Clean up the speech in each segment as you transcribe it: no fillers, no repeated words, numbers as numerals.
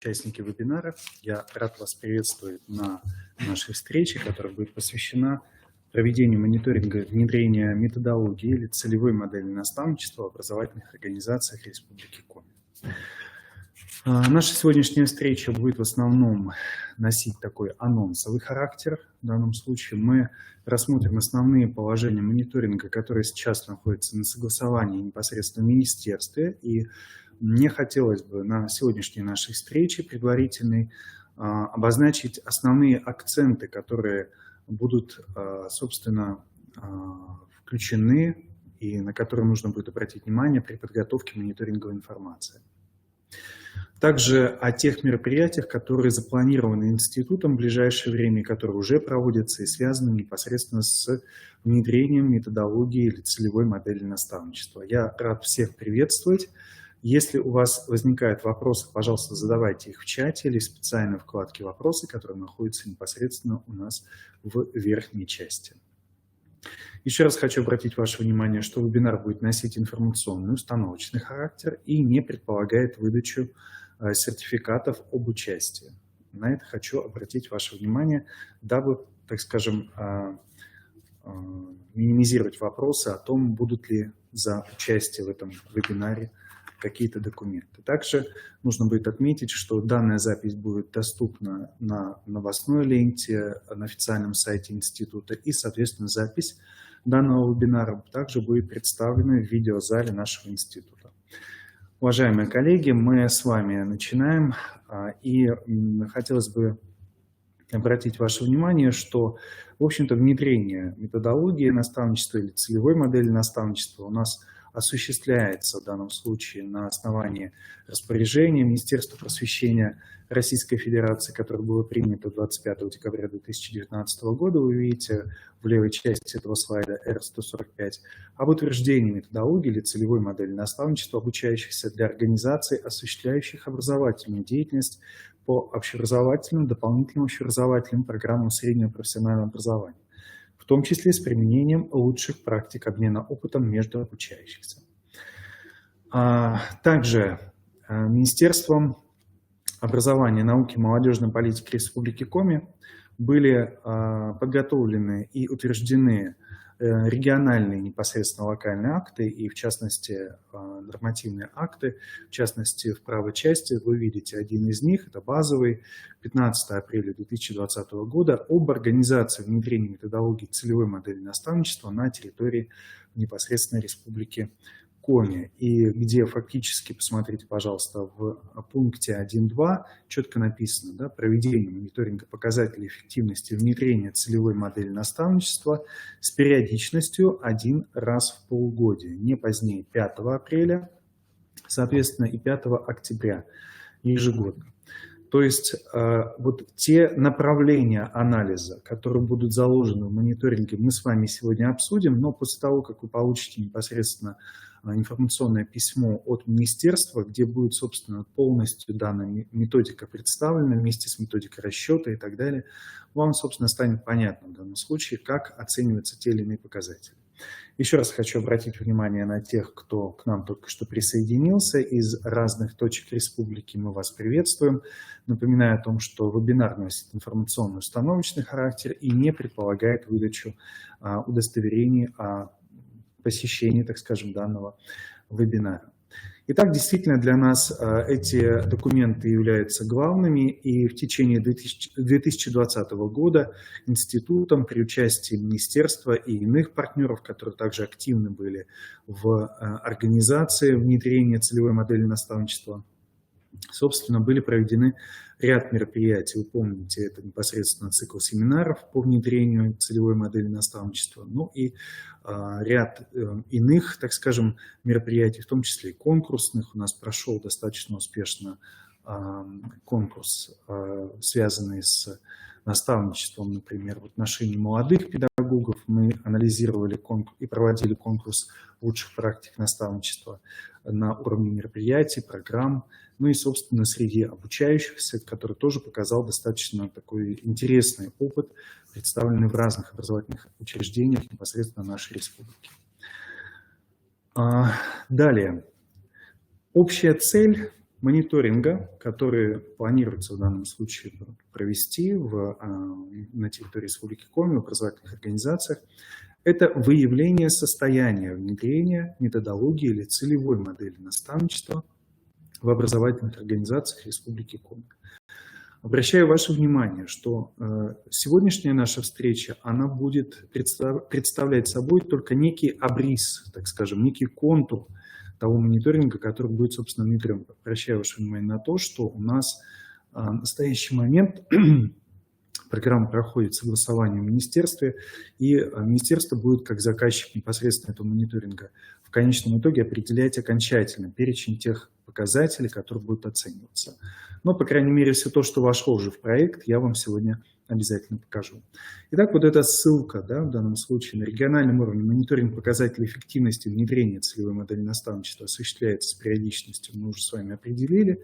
Участники вебинара, я рад вас приветствовать на нашей встрече, которая будет посвящена проведению мониторинга внедрения методологии или целевой модели наставничества в образовательных организациях Республики Коми. Наша сегодняшняя встреча будет в основном носить такой анонсовый характер. В данном случае мы рассмотрим основные положения мониторинга, которые сейчас находятся на согласовании непосредственно в министерстве. И мне хотелось бы на сегодняшней нашей встрече предварительной обозначить основные акценты, которые будут, собственно, включены и на которые нужно будет обратить внимание при подготовке мониторинговой информации. Также о тех мероприятиях, которые запланированы институтом в ближайшее время, которые уже проводятся и связаны непосредственно с внедрением методологии или целевой модели наставничества. Я рад всех приветствовать. Если у вас возникают вопросы, пожалуйста, задавайте их в чате или в специальной вкладке «Вопросы», которая находится непосредственно у нас в верхней части. Еще раз хочу обратить ваше внимание, что вебинар будет носить информационный, установочный характер и не предполагает выдачу сертификатов об участии. На это хочу обратить ваше внимание, дабы, так скажем, минимизировать вопросы о том, будут ли за участие в этом вебинаре какие-то документы. Также нужно будет отметить, что данная запись будет доступна на новостной ленте, на официальном сайте института, и, соответственно, запись данного вебинара также будет представлена в видеозале нашего института. Уважаемые коллеги, мы с вами начинаем, и хотелось бы обратить ваше внимание, что, в общем-то, внедрение методологии наставничества или целевой модели наставничества у нас осуществляется в данном случае на основании распоряжения Министерства просвещения Российской Федерации, которое было принято 25 декабря 2019 года. Вы видите в левой части этого слайда R145 об утверждении методологии или целевой модели наставничества обучающихся для организаций, осуществляющих образовательную деятельность по общеобразовательным, дополнительным общеобразовательным программам среднего профессионального образования, в том числе с применением лучших практик обмена опытом между обучающихся. Также Министерством образования, науки и молодежной политики Республики Коми были подготовлены и утверждены региональные непосредственно локальные акты и, в частности, нормативные акты, в частности, в правой части вы видите один из них, это базовый, 15 апреля 2020 года, об организации внедрения методологии целевой модели наставничества на территории непосредственно Республики Коми, и где фактически, посмотрите, пожалуйста, в пункте 1.2 четко написано, да, проведение мониторинга показателей эффективности внедрения целевой модели наставничества с периодичностью один раз в полугодие, не позднее 5 апреля, соответственно, и 5 октября ежегодно. То есть вот те направления анализа, которые будут заложены в мониторинге, мы с вами сегодня обсудим, но после того, как вы получите непосредственно информационное письмо от министерства, где будет, собственно, полностью данная методика представлена вместе с методикой расчета и так далее, вам, собственно, станет понятно в данном случае, как оцениваются те или иные показатели. Еще раз хочу обратить внимание на тех, кто к нам только что присоединился из разных точек республики. Мы вас приветствуем. Напоминаю о том, что вебинар носит информационный установочный характер и не предполагает выдачу удостоверений о посещении, так скажем, данного вебинара. Итак, действительно для нас эти документы являются главными, и в течение 2020 года институтом при участии министерства и иных партнеров, которые также активны были в организации внедрения целевой модели наставничества, собственно, были проведены ряд мероприятий. Вы помните, это непосредственно цикл семинаров по внедрению целевой модели наставничества, ну и ряд иных, так скажем, мероприятий, в том числе и конкурсных. У нас прошел достаточно успешно конкурс, связанный с наставничеством, например, в отношении молодых педагогов. Мы анализировали и проводили конкурс лучших практик наставничества на уровне мероприятий, программ, ну и, собственно, среди обучающихся, который тоже показал достаточно такой интересный опыт, представленный в разных образовательных учреждениях непосредственно нашей республики. Далее. Общая цель мониторинга, который планируется в данном случае провести на территории Республики Коми в образовательных организациях, это выявление состояния внедрения методологии или целевой модели наставничества в образовательных организациях Республики Коми. Обращаю ваше внимание, что сегодняшняя наша встреча, она будет представлять собой только некий обрис, так скажем, некий контур того мониторинга, который будет, собственно, внедрен. Обращаю ваше внимание на то, что у нас в настоящий момент программа проходит согласование в министерстве, и министерство будет, как заказчик непосредственно этого мониторинга, в конечном итоге определять окончательно перечень тех показателей, которые будут оцениваться. Но, по крайней мере, все то, что вошло уже в проект, я вам сегодня обязательно покажу. Итак, вот эта ссылка, да, в данном случае на региональном уровне мониторинг показателей эффективности внедрения целевой модели наставничества осуществляется с периодичностью, мы уже с вами определили.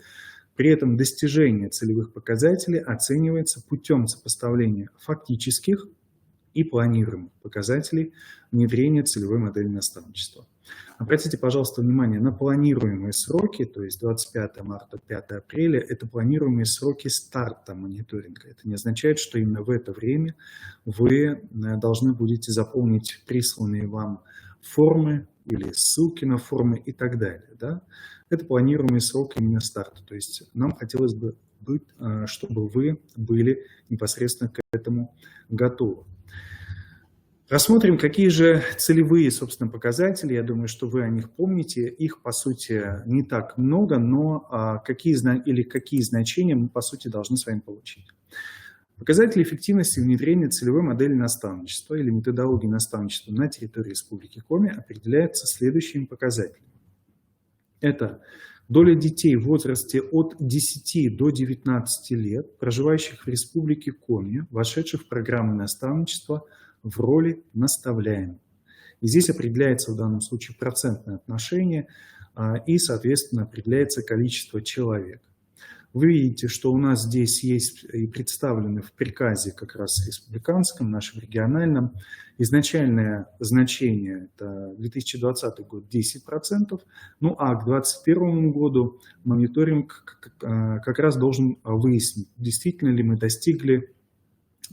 При этом достижение целевых показателей оценивается путем сопоставления фактических и планируемых показателей внедрения целевой модели наставничества. Обратите, пожалуйста, внимание на планируемые сроки, то есть 25 марта, 5 апреля, это планируемые сроки старта мониторинга. Это не означает, что именно в это время вы должны будете заполнить присланные вам формы или ссылки на формы и так далее. Да? Это планируемый срок именно старта. То есть нам хотелось бы, чтобы вы были непосредственно к этому готовы. Рассмотрим, какие же целевые, собственно, показатели. Я думаю, что вы о них помните. Их, по сути, не так много, но какие значения мы, по сути, должны с вами получить. Показатели эффективности внедрения целевой модели наставничества или методологии наставничества на территории Республики Коми определяются следующими показателями. Это доля детей в возрасте от 10 до 19 лет, проживающих в Республике Коми, вошедших в программы наставничества в роли наставляемых. И здесь определяется в данном случае процентное отношение и, соответственно, определяется количество человек. Вы видите, что у нас здесь есть и представлены в приказе как раз республиканском, нашем региональном. Изначальное значение – это 2020 год 10%, ну а к 2021 году мониторинг как раз должен выяснить, действительно ли мы достигли,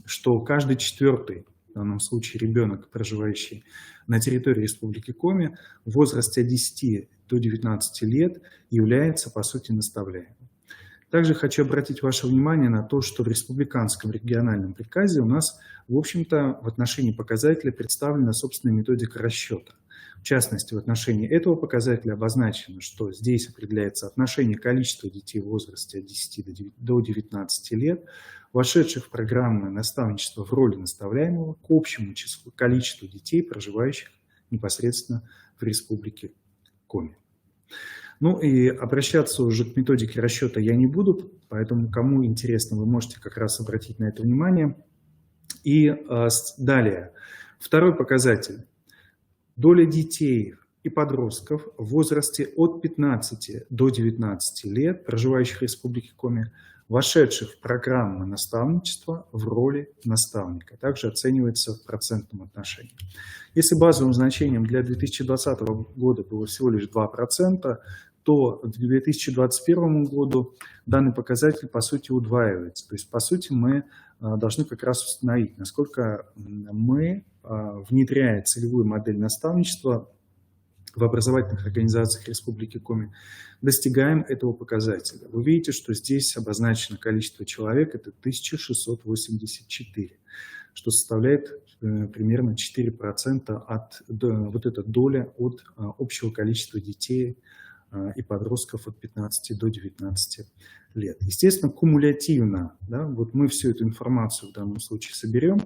что каждый четвертый, в данном случае ребенок, проживающий на территории Республики Коми, в возрасте от 10 до 19 лет является, по сути, наставляемым. Также хочу обратить ваше внимание на то, что в республиканском региональном приказе у нас, в общем-то, в отношении показателя представлена собственная методика расчета. В частности, в отношении этого показателя обозначено, что здесь определяется отношение количества детей в возрасте от 10 до 19 лет, вошедших в программное наставничество в роли наставляемого, к общему числу, количеству детей, проживающих непосредственно в Республике Коми. Ну и обращаться уже к методике расчета я не буду, поэтому кому интересно, вы можете как раз обратить на это внимание. И далее, второй показатель. Доля детей и подростков в возрасте от 15 до 19 лет, проживающих в Республике Коми, вошедших в программу наставничества в роли наставника, также оценивается в процентном отношении. Если базовым значением для 2020 года было всего лишь 2%, то к 2021 году данный показатель, по сути, удваивается. То есть, по сути, мы должны как раз установить, насколько мы, внедряя целевую модель наставничества в образовательных организациях Республики Коми, достигаем этого показателя. Вы видите, что здесь обозначено количество человек, это 1684, что составляет примерно 4% вот эта доля от общего количества детей и подростков от 15 до 19 лет. Естественно, кумулятивно, да, вот мы всю эту информацию в данном случае соберем,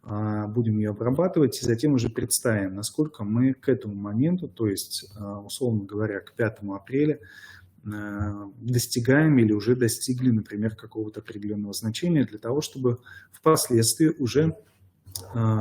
будем ее обрабатывать и затем уже представим, насколько мы к этому моменту, то есть, условно говоря, к 5 апреля, достигаем или уже достигли, например, какого-то определенного значения для того, чтобы впоследствии уже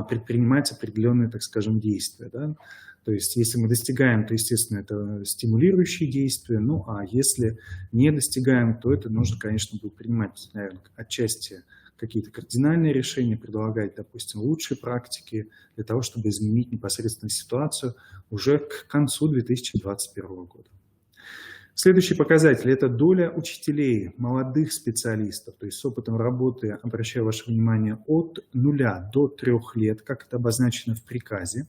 предпринимать определенные, так скажем, действия. Да? То есть, если мы достигаем, то, естественно, это стимулирующие действия, ну, а если не достигаем, то это нужно, конечно, будет принимать, наверное, отчасти какие-то кардинальные решения, предлагать, допустим, лучшие практики для того, чтобы изменить непосредственно ситуацию уже к концу 2021 года. Следующий показатель – это доля учителей, молодых специалистов, то есть с опытом работы, обращаю ваше внимание, от 0 до 3 лет, как это обозначено в приказе,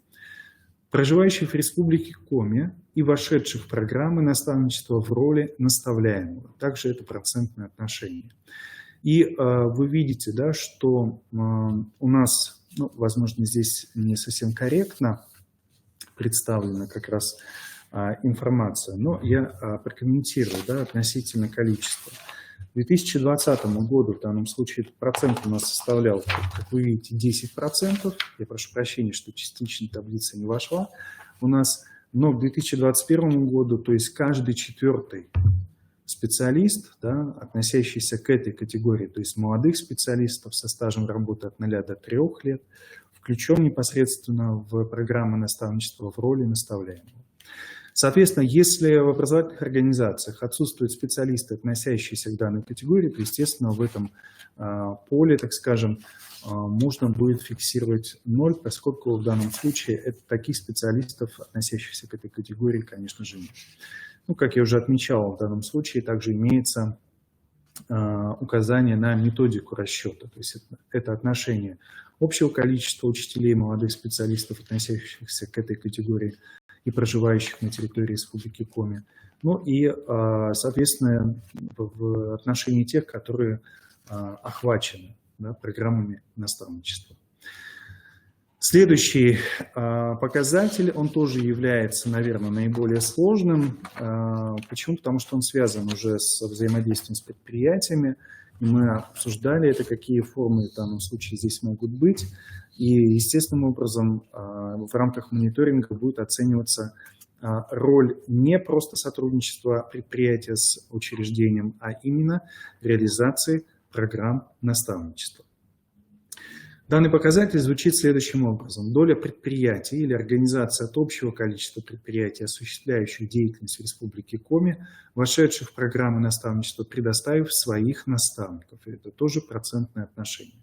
проживающих в Республике Коми и вошедших в программы наставничества в роли наставляемого. Также это процентное отношение. И вы видите, да, что у нас, ну, возможно, здесь не совсем корректно представлена как раз информация, но я прокомментирую, да, относительно количества. К 2020 году в данном случае этот процент у нас составлял, как вы видите, 10%. Я прошу прощения, что частично таблица не вошла у нас. Но к 2021 году, то есть каждый 4-й специалист, да, относящийся к этой категории, то есть молодых специалистов со стажем работы от 0 до 3 лет, включен непосредственно в программы наставничества в роли наставляемого. Соответственно, если в образовательных организациях отсутствуют специалисты, относящиеся к данной категории, то, естественно, в этом поле, так скажем, можно будет фиксировать 0, поскольку в данном случае таких специалистов, относящихся к этой категории, конечно же, нет. Ну, как я уже отмечал, в данном случае также имеется указание на методику расчета, то есть это отношение общего количества учителей, молодых специалистов, относящихся к этой категории, и проживающих на территории Республики Коми. Ну и, соответственно, в отношении тех, которые охвачены, да, программами наставничества. Следующий показатель, он тоже является, наверное, наиболее сложным. Почему? Потому что он связан уже с взаимодействием с предприятиями. И мы обсуждали это, какие формы в данном случае здесь могут быть. И естественным образом в рамках мониторинга будет оцениваться роль не просто сотрудничества предприятия с учреждением, а именно реализации программ наставничества. Данный показатель звучит следующим образом. Доля предприятий или организации от общего количества предприятий, осуществляющих деятельность в Республике Коми, вошедших в программы наставничества, предоставив своих наставников. Это тоже процентное отношение.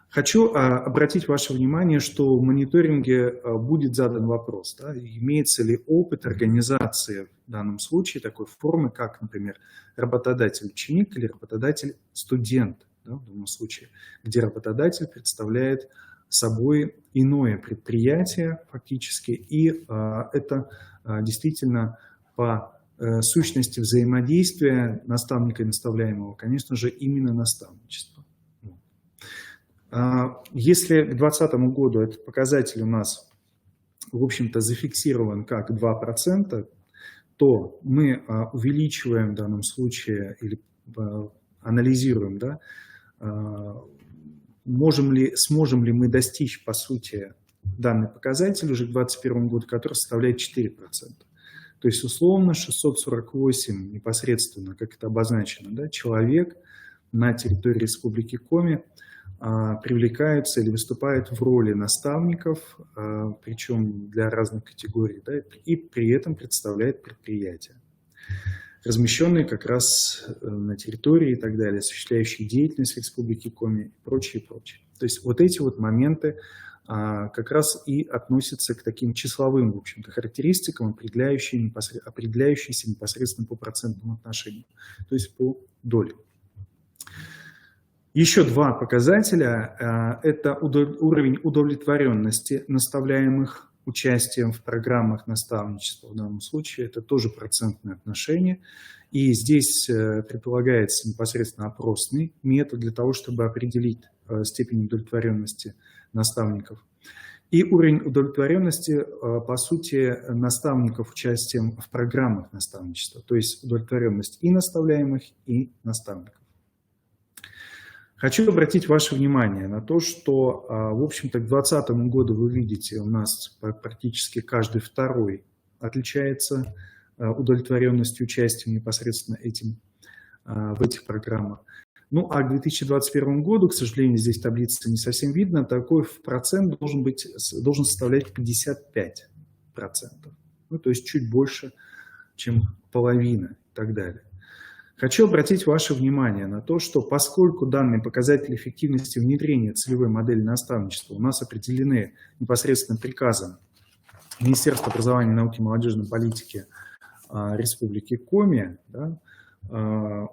Хочу обратить ваше внимание, что в мониторинге будет задан вопрос, да, имеется ли опыт организации в данном случае такой формы, как, например, работодатель-ученик или работодатель-студент, да, в данном случае, где работодатель представляет собой иное предприятие фактически, и это действительно по сущности взаимодействия наставника и наставляемого, конечно же, именно наставничество. Если к 2020 году этот показатель у нас, в общем-то, зафиксирован как 2%, то мы увеличиваем в данном случае или анализируем, да, сможем ли мы достичь, по сути, данный показатель уже к 2021 году, который составляет 4%. То есть, условно, 648 непосредственно, как это обозначено, да, человек на территории Республики Коми привлекаются или выступают в роли наставников, причем для разных категорий, да, и при этом представляют предприятия, размещенные как раз на территории и так далее, осуществляющие деятельность в Республике Коми и прочее, прочее. То есть вот эти вот моменты как раз и относятся к таким числовым, в общем-то, характеристикам, определяющимся непосредственно по процентному отношению, то есть по доле. Еще два показателя – это уровень удовлетворенности наставляемых участием в программах наставничества. В данном случае это тоже процентное отношение. И здесь предполагается непосредственно опросный метод для того, чтобы определить степень удовлетворенности наставников. И уровень удовлетворенности, по сути, наставников участием в программах наставничества. То есть удовлетворенность и наставляемых, и наставников. Хочу обратить ваше внимание на то, что, в общем-то, к 2020 году вы видите, у нас практически каждый второй отличается удовлетворенностью участием непосредственно в этих программах. Ну, а к 2021 году, к сожалению, здесь таблица не совсем видно, такой процент должен составлять 55%. Ну, то есть чуть больше, чем половина и так далее. Хочу обратить ваше внимание на то, что поскольку данные показатели эффективности внедрения целевой модели наставничества у нас определены непосредственно приказом Министерства образования, науки и молодежной политики Республики Коми, да,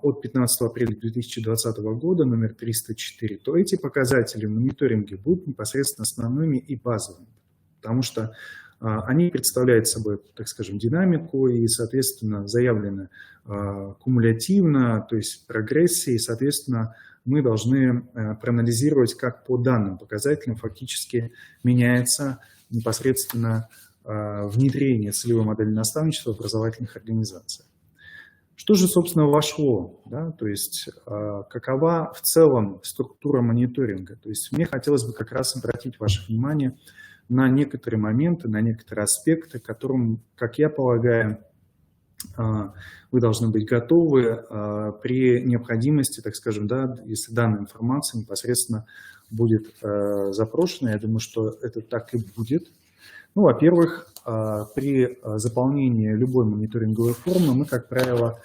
от 15 апреля 2020 года, номер 304, то эти показатели в мониторинге будут непосредственно основными и базовыми, потому что они представляют собой, так скажем, динамику и, соответственно, заявлены кумулятивно, то есть прогрессии, и, соответственно, мы должны проанализировать, как по данным показателям фактически меняется непосредственно внедрение целевой модели наставничества в образовательных организациях. Что же, собственно, вошло, да? То есть какова в целом структура мониторинга? То есть мне хотелось бы как раз обратить ваше внимание на некоторые моменты, на некоторые аспекты, к которым, как я полагаю, вы должны быть готовы при необходимости, так скажем, да, если данная информация непосредственно будет запрошена. Я думаю, что это так и будет. Ну, во-первых, при заполнении любой мониторинговой формы мы, как правило,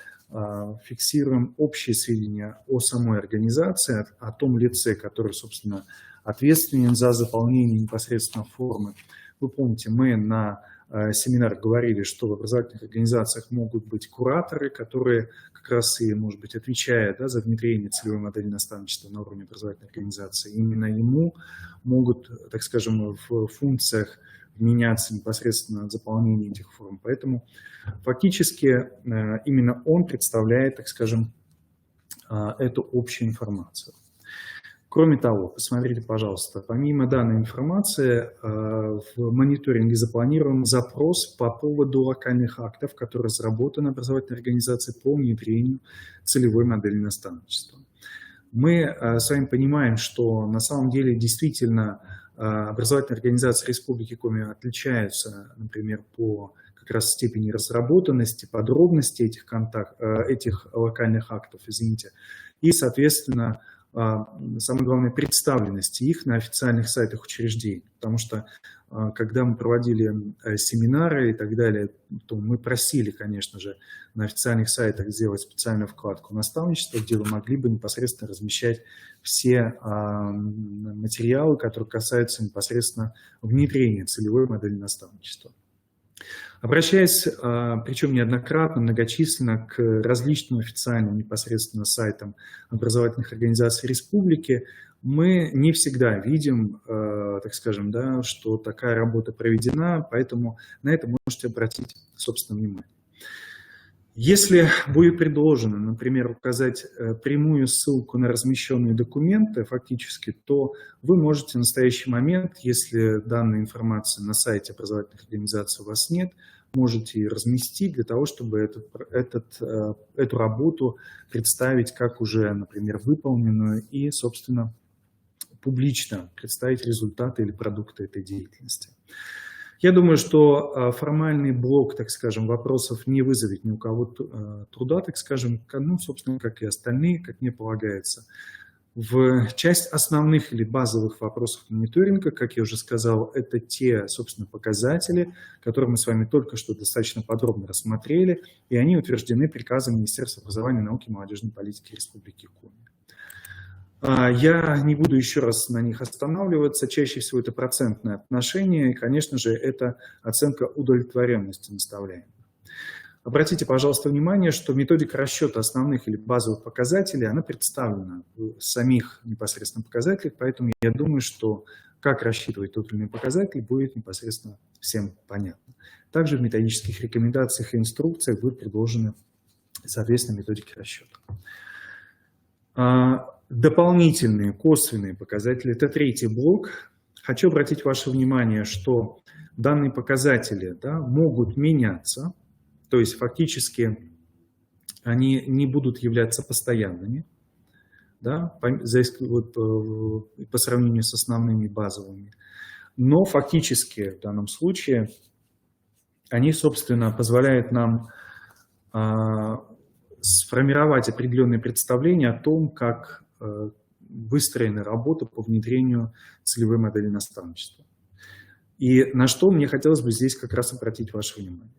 фиксируем общие сведения о самой организации, о том лице, который, собственно, ответственен за заполнение непосредственно формы. Вы помните, мы на семинарах говорили, что в образовательных организациях могут быть кураторы, которые как раз и, может быть, отвечают, да, за внедрение целевой модели наставничества на уровне образовательной организации. Именно ему могут, так скажем, в функциях меняться непосредственно заполнение этих форм. Поэтому фактически именно он представляет, так скажем, эту общую информацию. Кроме того, посмотрите, пожалуйста, помимо данной информации в мониторинге запланирован запрос по поводу локальных актов, которые разработаны образовательной организацией по внедрению целевой модели наставничества. Мы с вами понимаем, что на самом деле действительно образовательные организации Республики Коми отличаются, например, по как раз степени разработанности, подробности этих локальных актов, извините, и, соответственно, самое главное, представленности их на официальных сайтах учреждений. Потому что, когда мы проводили семинары и так далее, то мы просили, конечно же, на официальных сайтах сделать специальную вкладку наставничества, где вы могли бы непосредственно размещать все материалы, которые касаются непосредственно внедрения целевой модели наставничества. Обращаясь, причем неоднократно, многочисленно к различным официальным непосредственно сайтам образовательных организаций республики, мы не всегда видим, так скажем, да, что такая работа проведена, поэтому на это можете обратить, собственно, внимание. Если будет предложено, например, указать прямую ссылку на размещенные документы фактически, то вы можете в настоящий момент, если данной информации на сайте образовательных организаций у вас нет, можете ее разместить для того, чтобы эту работу представить как уже, например, выполненную и, собственно, публично представить результаты или продукты этой деятельности. Я думаю, что формальный блок, так скажем, вопросов не вызовет ни у кого труда, так скажем, ну, собственно, как и остальные, как мне полагается. В часть основных или базовых вопросов мониторинга, как я уже сказал, это те, собственно, показатели, которые мы с вами только что достаточно подробно рассмотрели, и они утверждены приказом Министерства образования, науки и молодежной политики Республики Коми. Я не буду еще раз на них останавливаться. Чаще всего это процентное отношение, и, конечно же, это оценка удовлетворенности наставляемых. Обратите, пожалуйста, внимание, что методика расчета основных или базовых показателей, она представлена в самих непосредственно показателях, поэтому я думаю, что как рассчитывать тот или иной показатель будет непосредственно всем понятно. Также в методических рекомендациях и инструкциях будут предложены, соответственно, методики расчета. Дополнительные косвенные показатели – это третий блок. Хочу обратить ваше внимание, что данные показатели, да, могут меняться, то есть фактически они не будут являться постоянными, да, по сравнению с основными базовыми. Но фактически в данном случае они, собственно, позволяют нам сформировать определенные представления о том, как выстроена работа по внедрению целевой модели наставничества. И на что мне хотелось бы здесь как раз обратить ваше внимание.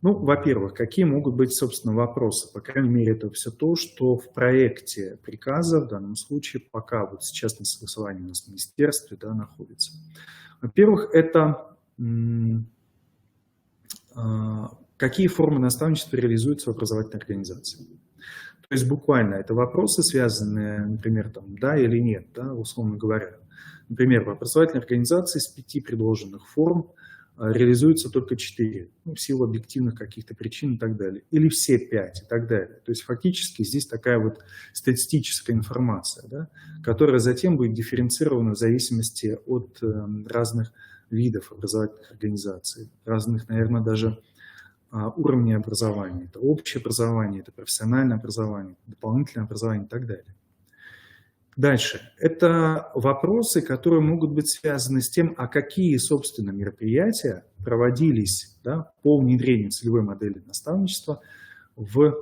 Ну, во-первых, какие могут быть, собственно, вопросы? По крайней мере, это все то, что в проекте приказа, в данном случае, пока вот сейчас на согласовании у нас в министерстве, да, находится. Во-первых, это какие формы наставничества реализуются в образовательной организации. То есть буквально это вопросы, связанные, например, там, да или нет, да, условно говоря. Например, в образовательной организации с 5 предложенных форм реализуется только 4, ну, в силу объективных каких-то причин и так далее. Или все 5 и так далее. То есть фактически здесь такая вот статистическая информация, да, которая затем будет дифференцирована в зависимости от разных видов образовательных организаций, разных, наверное, даже уровней образования. Это общее образование, это профессиональное образование, дополнительное образование и так далее. Дальше. Это вопросы, которые могут быть связаны с тем, а какие, собственно, мероприятия проводились, да, по внедрению целевой модели наставничества в,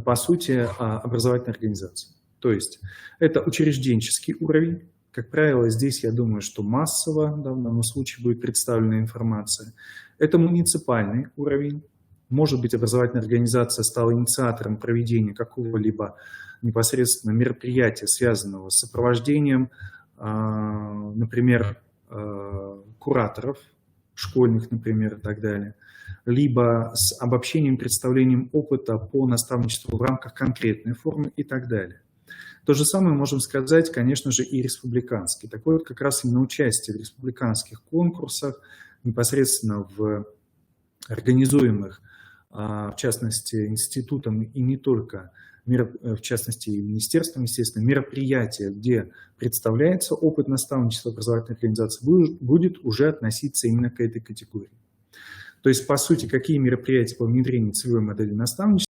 по сути, образовательной организации. То есть это учрежденческий уровень. Как правило, здесь, я думаю, что массово, да, в данном случае будет представлена информация. Это муниципальный уровень. Может быть, образовательная организация стала инициатором проведения какого-либо непосредственно мероприятия, связанного с сопровождением, например, кураторов, школьных, например, и так далее, либо с обобщением, представлением опыта по наставничеству в рамках конкретной формы и так далее. То же самое можем сказать, конечно же, и республиканский. Такое вот как раз именно участие в республиканских конкурсах, непосредственно в организуемых, в частности, институтом и не только, в частности, и министерством, естественно, мероприятия, где представляется опыт наставничества образовательной организации, будет уже относиться именно к этой категории. То есть, по сути, какие мероприятия по внедрению целевой модели наставничества,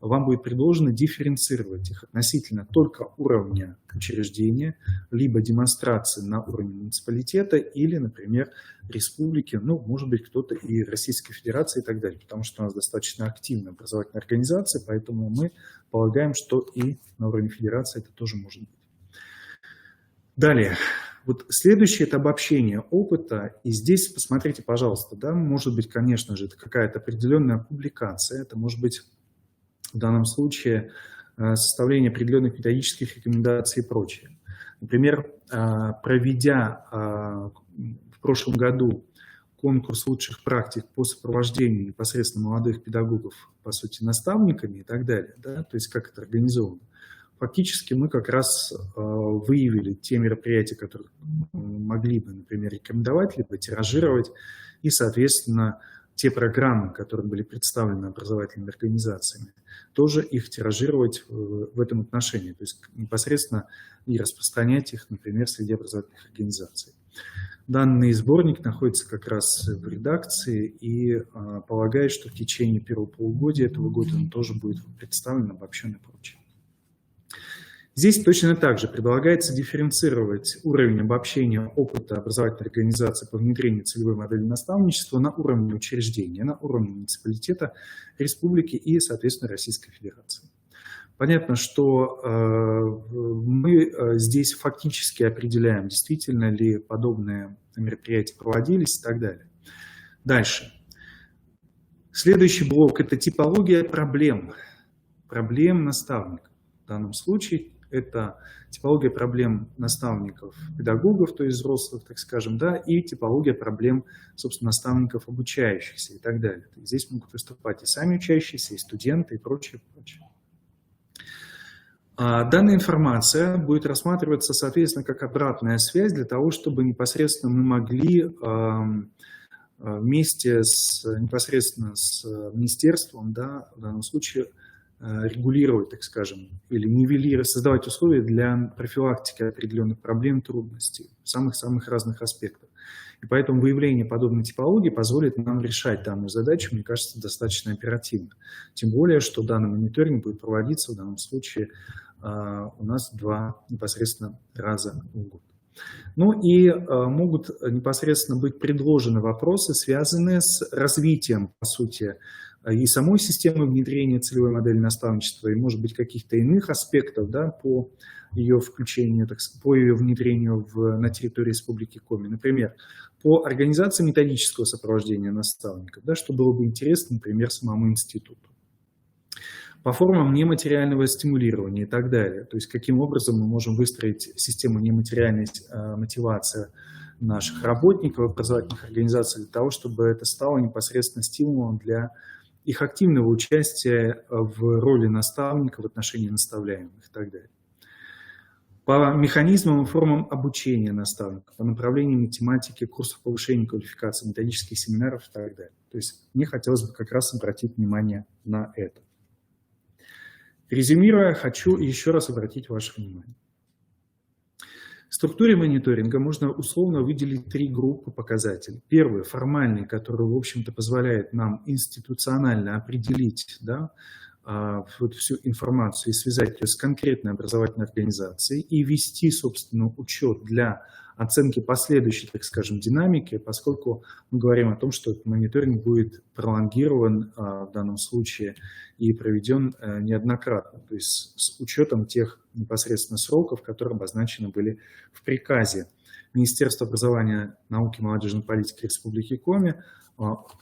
вам будет предложено дифференцировать их относительно только уровня учреждения, либо демонстрации на уровне муниципалитета или, например, республики, ну, может быть, кто-то и Российской Федерации и так далее, потому что у нас достаточно активная образовательная организация, поэтому мы полагаем, что и на уровне федерации это тоже может быть. Далее. Вот следующее – это обобщение опыта, и здесь, посмотрите, пожалуйста, да, может быть, конечно же, это какая-то определенная публикация, это может быть в данном случае составление определенных методических рекомендаций и прочее. Например, проведя в прошлом году конкурс лучших практик по сопровождению непосредственно молодых педагогов, по сути, наставниками и так далее, да, то есть как это организовано, фактически мы как раз выявили те мероприятия, которые могли бы, например, рекомендовать, либо тиражировать, и, соответственно, те программы, которые были представлены образовательными организациями, тоже их тиражировать в этом отношении, то есть непосредственно и распространять их, например, среди образовательных организаций. Данный сборник находится как раз в редакции и полагаю, что в течение первого полугодия этого года он тоже будет представлен, обобщен и прочее. Здесь точно так же предлагается дифференцировать уровень обобщения опыта образовательной организации по внедрению целевой модели наставничества на уровне учреждения, на уровне муниципалитета, республики и, соответственно, Российской Федерации. Понятно, что мы здесь фактически определяем, действительно ли подобные мероприятия проводились и так далее. Дальше. Следующий блок – это типология проблем наставников. В данном случае это типология проблем наставников, педагогов, то есть взрослых, так скажем, да, и типология проблем, собственно, наставников, обучающихся и так далее. Здесь могут выступать и сами учащиеся, и студенты, и прочее, прочее. Данная информация будет рассматриваться, соответственно, как обратная связь для того, чтобы непосредственно мы могли вместе непосредственно с министерством, да, в данном случае, регулировать, так скажем, или нивелировать, создавать условия для профилактики определенных проблем, трудностей, самых-самых разных аспектов. И поэтому выявление подобной типологии позволит нам решать данную задачу, мне кажется, достаточно оперативно. Тем более, что данный мониторинг будет проводиться в данном случае у нас 2 непосредственно раза в год. Ну и могут непосредственно быть предложены вопросы, связанные с развитием, по сути, и самой системы внедрения целевой модели наставничества, и, может быть, каких-то иных аспектов, да, по ее включению, по ее внедрению на территории Республики Коми. Например, по организации методического сопровождения наставников, да, что было бы интересно, например, самому институту. По формам нематериального стимулирования и так далее. То есть каким образом мы можем выстроить систему нематериальной мотивации наших работников образовательных организаций для того, чтобы это стало непосредственно стимулом для их активного участия в роли наставника в отношении наставляемых и так далее. По механизмам и формам обучения наставников, по направлениям математики, курсов повышения квалификации, методических семинаров и так далее. То есть мне хотелось бы как раз обратить внимание на это. Резюмируя, хочу еще раз обратить ваше внимание. В структуре мониторинга можно условно выделить 3 группы показателей. Первый – формальный, который, в общем-то, позволяет нам институционально определить, да, вот всю информацию и связать ее с конкретной образовательной организацией и вести, собственно, учет для оценки последующей, так скажем, динамики, поскольку мы говорим о том, что этот мониторинг будет пролонгирован в данном случае и проведен неоднократно, то есть с учетом тех непосредственно сроков, которые обозначены были в приказе Министерства образования, науки и молодежной политики Республики Коми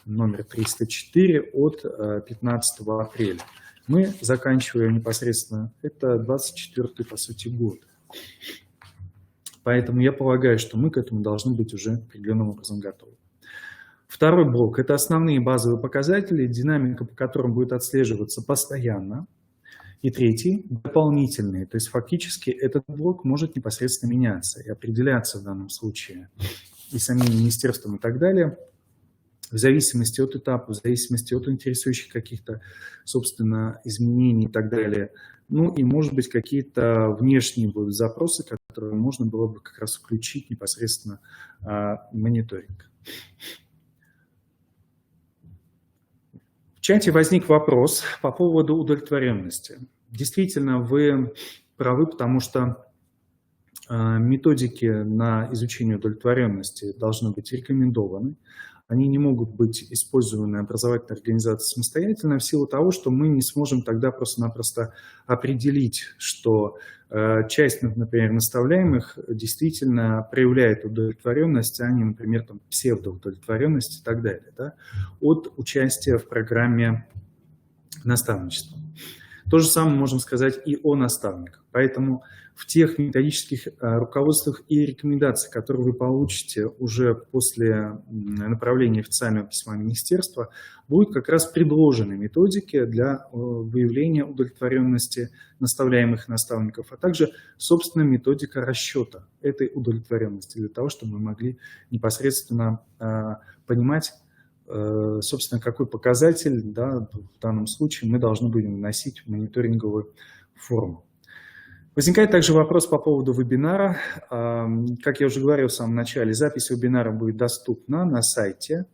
номер 304 от 15 апреля. Мы заканчиваем непосредственно, это 24-й, по сути, год. Поэтому я полагаю, что мы к этому должны быть уже определенным образом готовы. Второй блок – это основные базовые показатели, динамика по которым будет отслеживаться постоянно. И третий – дополнительные, то есть фактически этот блок может непосредственно меняться и определяться в данном случае и самим министерством и так далее, в зависимости от этапа, в зависимости от интересующих каких-то, собственно, изменений и так далее. Ну и, может быть, какие-то внешние будут запросы, которые можно было бы как раз включить непосредственно в мониторинг. В чате возник вопрос по поводу удовлетворенности. Действительно, вы правы, потому что методики на изучение удовлетворенности должны быть рекомендованы. Они не могут быть использованы образовательной организацией самостоятельно в силу того, что мы не сможем тогда просто-напросто определить, что часть, например, наставляемых действительно проявляет удовлетворенность, а не, например, там, псевдоудовлетворенность и так далее, да, от участия в программе наставничества. То же самое можем сказать и о наставниках. Поэтому в тех методических руководствах и рекомендациях, которые вы получите уже после направления официального письма министерства, будут как раз предложены методики для выявления удовлетворенности наставляемых наставников, а также, собственно, методика расчета этой удовлетворенности для того, чтобы мы могли непосредственно понимать, собственно, какой показатель, да, в данном случае мы должны будем вносить в мониторинговую форму. Возникает также вопрос по поводу вебинара. Как я уже говорил в самом начале, запись вебинара будет доступна на сайте,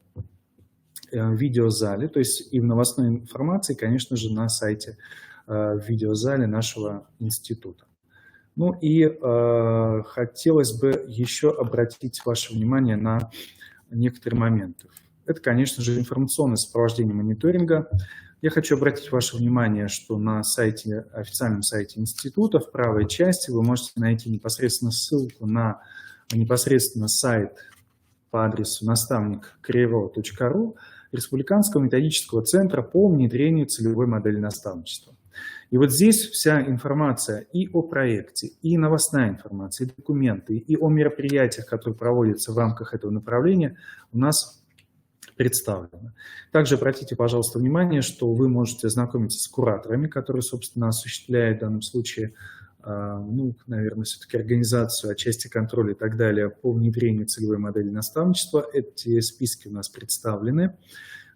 в видеозале, то есть и в новостной информации, конечно же, на сайте, в видеозале нашего института. Ну и хотелось бы еще обратить ваше внимание на некоторые моменты. Это, конечно же, информационное сопровождение мониторинга. Я хочу обратить ваше внимание, что на сайте, официальном сайте института в правой части вы можете найти непосредственно ссылку на непосредственно сайт по адресу наставник.криво.ру Республиканского методического центра по внедрению целевой модели наставничества. И вот здесь вся информация и о проекте, и новостная информация, и документы, и о мероприятиях, которые проводятся в рамках этого направления, у нас представлено. Также обратите, пожалуйста, внимание, что вы можете ознакомиться с кураторами, которые, собственно, осуществляют в данном случае, ну, наверное, все-таки организацию, отчасти контроля и так далее по внедрению целевой модели наставничества. Эти списки у нас представлены.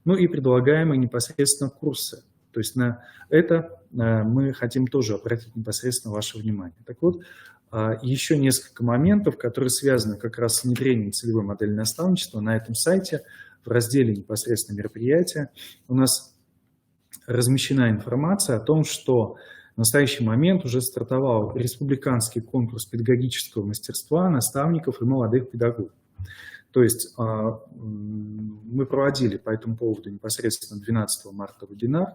Ну и предлагаемые непосредственно курсы. То есть на это мы хотим тоже обратить непосредственно ваше внимание. Так вот, еще несколько моментов, которые связаны как раз с внедрением целевой модели наставничества на этом сайте. В разделе непосредственно мероприятия у нас размещена информация о том, что в настоящий момент уже стартовал республиканский конкурс педагогического мастерства наставников и молодых педагогов. То есть мы проводили по этому поводу непосредственно 12 марта вебинар.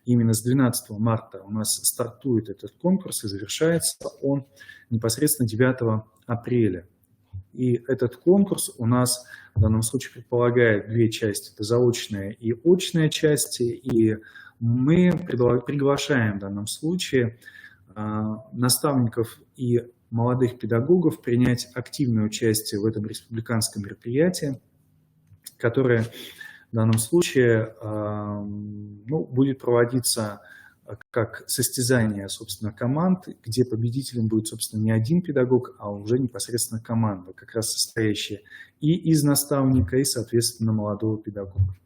Именно с 12 марта у нас стартует этот конкурс и завершается он непосредственно 9 апреля. И этот конкурс у нас в данном случае предполагает 2 части. Это заочная и очная части. И мы приглашаем в данном случае наставников и молодых педагогов принять активное участие в этом республиканском мероприятии, которое в данном случае будет проводиться как состязание, собственно, команд, где победителем будет, собственно, не один педагог, а уже непосредственно команда, как раз состоящая и из наставника, и, соответственно, молодого педагога.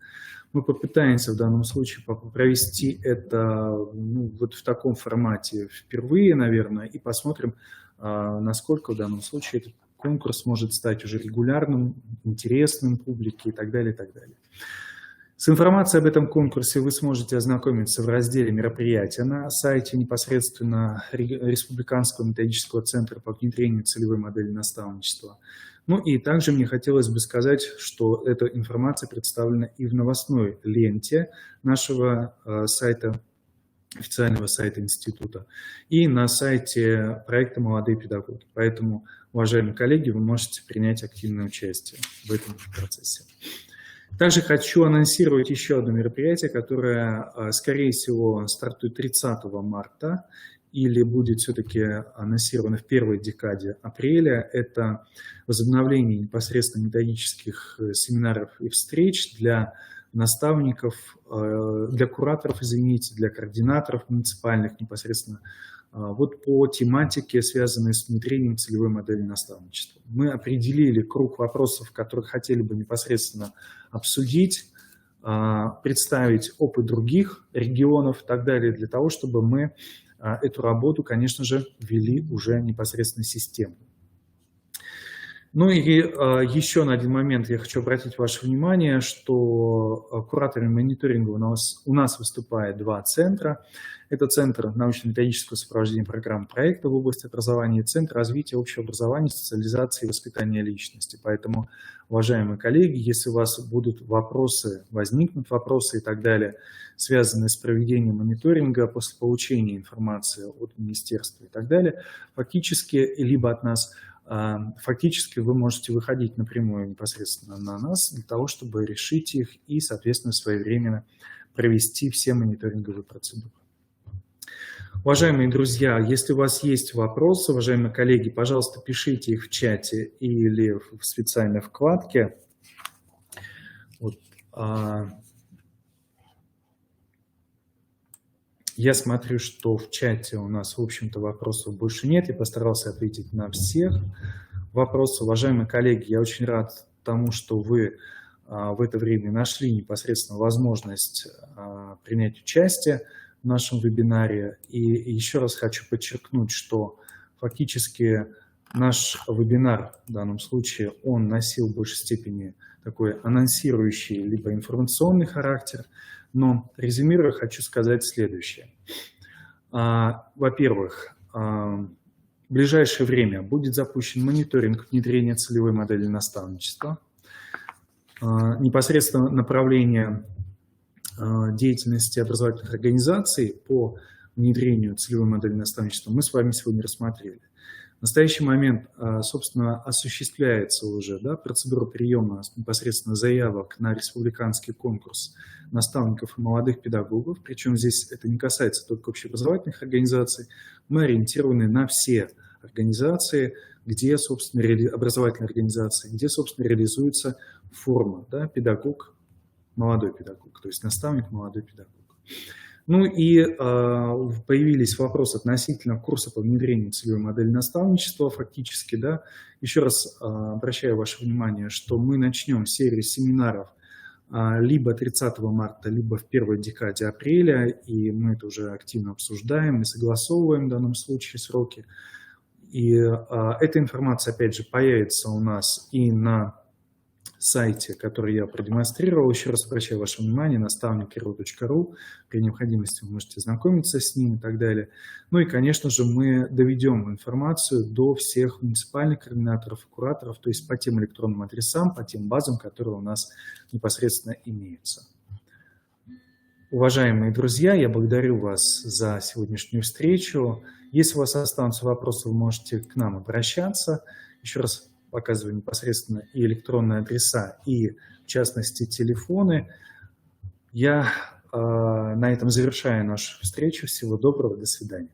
Мы попытаемся в данном случае провести это вот в таком формате впервые, наверное, и посмотрим, насколько в данном случае этот конкурс может стать уже регулярным, интересным публике и так далее, и так далее. С информацией об этом конкурсе вы сможете ознакомиться в разделе «Мероприятия» на сайте непосредственно Республиканского методического центра по внедрению целевой модели наставничества. Ну и также мне хотелось бы сказать, что эта информация представлена и в новостной ленте нашего сайта, официального сайта института, и на сайте проекта «Молодые педагоги». Поэтому, уважаемые коллеги, вы можете принять активное участие в этом процессе. Также хочу анонсировать еще одно мероприятие, которое, скорее всего, стартует 30 марта или будет все-таки анонсировано в первой декаде апреля. Это возобновление непосредственно методических семинаров и встреч для наставников, для кураторов, извините, для координаторов муниципальных непосредственно, вот по тематике, связанной с внедрением целевой модели наставничества. Мы определили круг вопросов, которые хотели бы непосредственно обсудить, представить опыт других регионов и так далее, для того, чтобы мы эту работу, конечно же, вели уже непосредственно системно. Ну и еще на один момент я хочу обратить ваше внимание, что кураторами мониторинга у нас выступает два центра. Это Центр научно-методического сопровождения программ проекта в области образования и Центр развития общего образования, социализации и воспитания личности. Поэтому, уважаемые коллеги, если у вас будут вопросы, возникнут вопросы и так далее, связанные с проведением мониторинга после получения информации от министерства и так далее, фактически, либо от нас, фактически вы можете выходить напрямую непосредственно на нас для того, чтобы решить их и, соответственно, своевременно провести все мониторинговые процедуры. Уважаемые друзья, если у вас есть вопросы, уважаемые коллеги, пожалуйста, пишите их в чате или в специальной вкладке. Вот, я смотрю, что в чате у нас, в общем-то, вопросов больше нет. Я постарался ответить на всех вопросы. Уважаемые коллеги, я очень рад тому, что вы в это время нашли непосредственно возможность принять участие в нашем вебинаре. И еще раз хочу подчеркнуть, что фактически наш вебинар в данном случае, он носил в большей степени такой анонсирующий либо информационный характер. Но резюмируя, хочу сказать следующее. Во-первых, в ближайшее время будет запущен мониторинг внедрения целевой модели наставничества. Непосредственно направление деятельности образовательных организаций по внедрению целевой модели наставничества мы с вами сегодня рассмотрели. В настоящий момент, собственно, осуществляется уже процедура приема непосредственно заявок на республиканский конкурс наставников и молодых педагогов. Причем здесь это не касается только общеобразовательных организаций. Мы ориентированы на все организации, где, собственно, образовательные организации, где, собственно, реализуется форма педагог, молодой педагог, то есть наставник, молодой педагог. Ну и появились вопросы относительно курса по внедрению целевой модели наставничества. Фактически, еще раз обращаю ваше внимание, что мы начнем серию семинаров либо 30 марта, либо в первой декаде апреля, и мы это уже активно обсуждаем и согласовываем в данном случае сроки. И эта информация, опять же, появится у нас и на сайте, который я продемонстрировал. Еще раз обращаю ваше внимание, наставник.ru.ру. При необходимости вы можете знакомиться с ним и так далее. Ну и, конечно же, мы доведем информацию до всех муниципальных координаторов и кураторов, то есть по тем электронным адресам, по тем базам, которые у нас непосредственно имеются. Уважаемые друзья, я благодарю вас за сегодняшнюю встречу. Если у вас останутся вопросы, вы можете к нам обращаться. Еще раз показываю непосредственно и электронные адреса, и, в частности, телефоны. Я на этом завершаю нашу встречу. Всего доброго, до свидания.